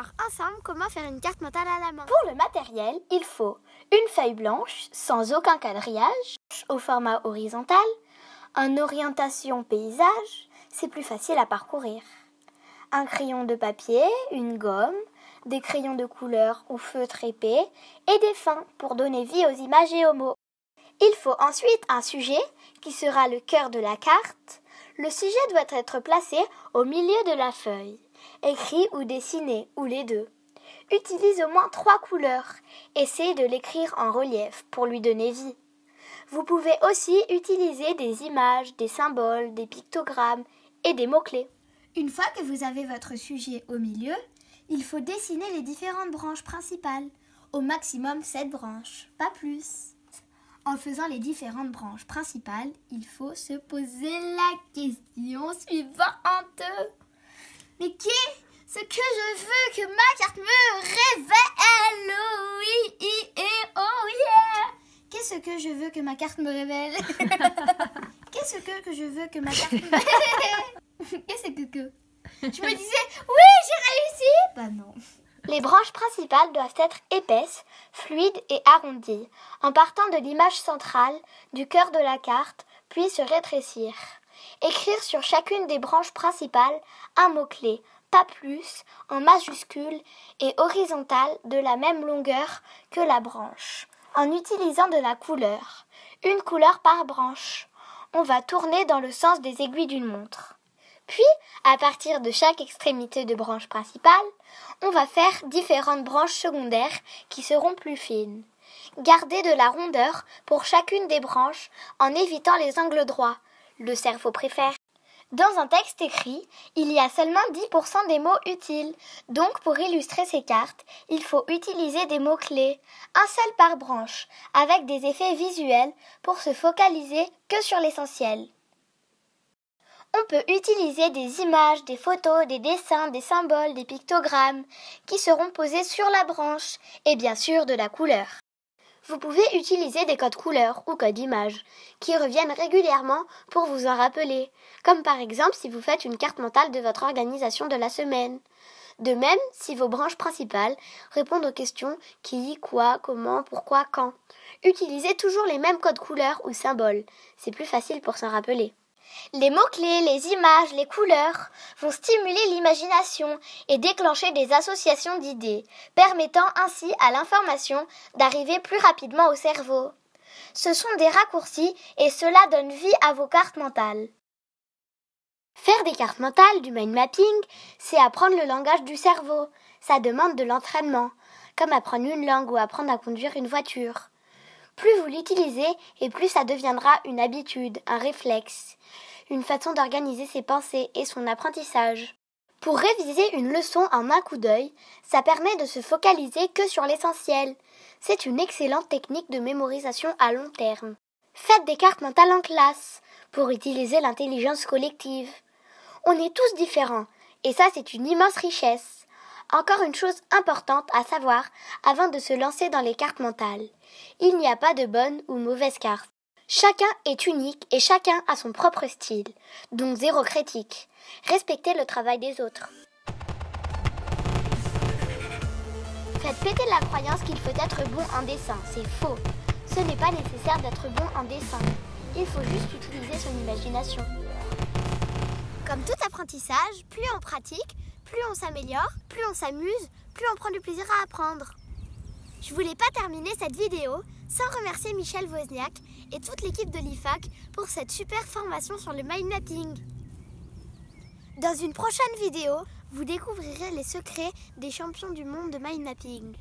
voir ensemble comment faire une carte mentale à la main. Pour le matériel, il faut une feuille blanche sans aucun quadrillage, au format horizontal, en orientation paysage, c'est plus facile à parcourir, un crayon de papier, une gomme, des crayons de couleur ou feutre épais et des fins pour donner vie aux images et aux mots. Il faut ensuite un sujet qui sera le cœur de la carte. Le sujet doit être placé au milieu de la feuille, écrit ou dessiné, ou les deux. Utilise au moins 3 couleurs. Essayez de l'écrire en relief pour lui donner vie. Vous pouvez aussi utiliser des images, des symboles, des pictogrammes et des mots-clés. Une fois que vous avez votre sujet au milieu, il faut dessiner les différentes branches principales. Au maximum 7 branches, pas plus. En faisant les différentes branches principales, il faut se poser la question suivante. Mais qu'est-ce que je veux que ma carte me révèle? Oui, oh yeah! Qu'est-ce que je veux que ma carte me révèle? Qu'est-ce que je veux que ma carte me révèle? Qu'est-ce que? Je me disais, oui, j'ai réussi! Bah non. Les branches principales doivent être épaisses, fluides et arrondies, en partant de l'image centrale, du cœur de la carte, puis se rétrécir. Écrire sur chacune des branches principales un mot-clé, pas plus, en majuscule et horizontale de la même longueur que la branche, en utilisant de la couleur, une couleur par branche. On va tourner dans le sens des aiguilles d'une montre. Puis, à partir de chaque extrémité de branche principale, on va faire différentes branches secondaires qui seront plus fines. Gardez de la rondeur pour chacune des branches en évitant les angles droits. Le cerveau préfère. Dans un texte écrit, il y a seulement 10% des mots utiles. Donc, pour illustrer ces cartes, il faut utiliser des mots-clés, un seul par branche, avec des effets visuels pour se focaliser que sur l'essentiel. On peut utiliser des images, des photos, des dessins, des symboles, des pictogrammes qui seront posés sur la branche et bien sûr de la couleur. Vous pouvez utiliser des codes couleurs ou codes images qui reviennent régulièrement pour vous en rappeler, comme par exemple si vous faites une carte mentale de votre organisation de la semaine. De même, si vos branches principales répondent aux questions qui, quoi, comment, pourquoi, quand. Utilisez toujours les mêmes codes couleurs ou symboles, c'est plus facile pour s'en rappeler. Les mots-clés, les images, les couleurs vont stimuler l'imagination et déclencher des associations d'idées, permettant ainsi à l'information d'arriver plus rapidement au cerveau. Ce sont des raccourcis et cela donne vie à vos cartes mentales. Faire des cartes mentales, du mind mapping, c'est apprendre le langage du cerveau. Ça demande de l'entraînement, comme apprendre une langue ou apprendre à conduire une voiture. Plus vous l'utilisez et plus ça deviendra une habitude, un réflexe, une façon d'organiser ses pensées et son apprentissage. Pour réviser une leçon en un coup d'œil, ça permet de se focaliser que sur l'essentiel. C'est une excellente technique de mémorisation à long terme. Faites des cartes mentales en classe pour utiliser l'intelligence collective. On est tous différents et ça c'est une immense richesse. Encore une chose importante à savoir avant de se lancer dans les cartes mentales. Il n'y a pas de bonne ou mauvaise carte. Chacun est unique et chacun a son propre style, donc zéro critique. Respectez le travail des autres. Faites péter la croyance qu'il faut être bon en dessin, c'est faux. Ce n'est pas nécessaire d'être bon en dessin. Il faut juste utiliser son imagination. Comme tout apprentissage, plus on pratique, plus on s'améliore, plus on s'amuse, plus on prend du plaisir à apprendre. Je voulais pas terminer cette vidéo sans remercier Michel Wozniak et toute l'équipe de l'IFAC pour cette super formation sur le mind mapping. Dans une prochaine vidéo, vous découvrirez les secrets des champions du monde de mind mapping.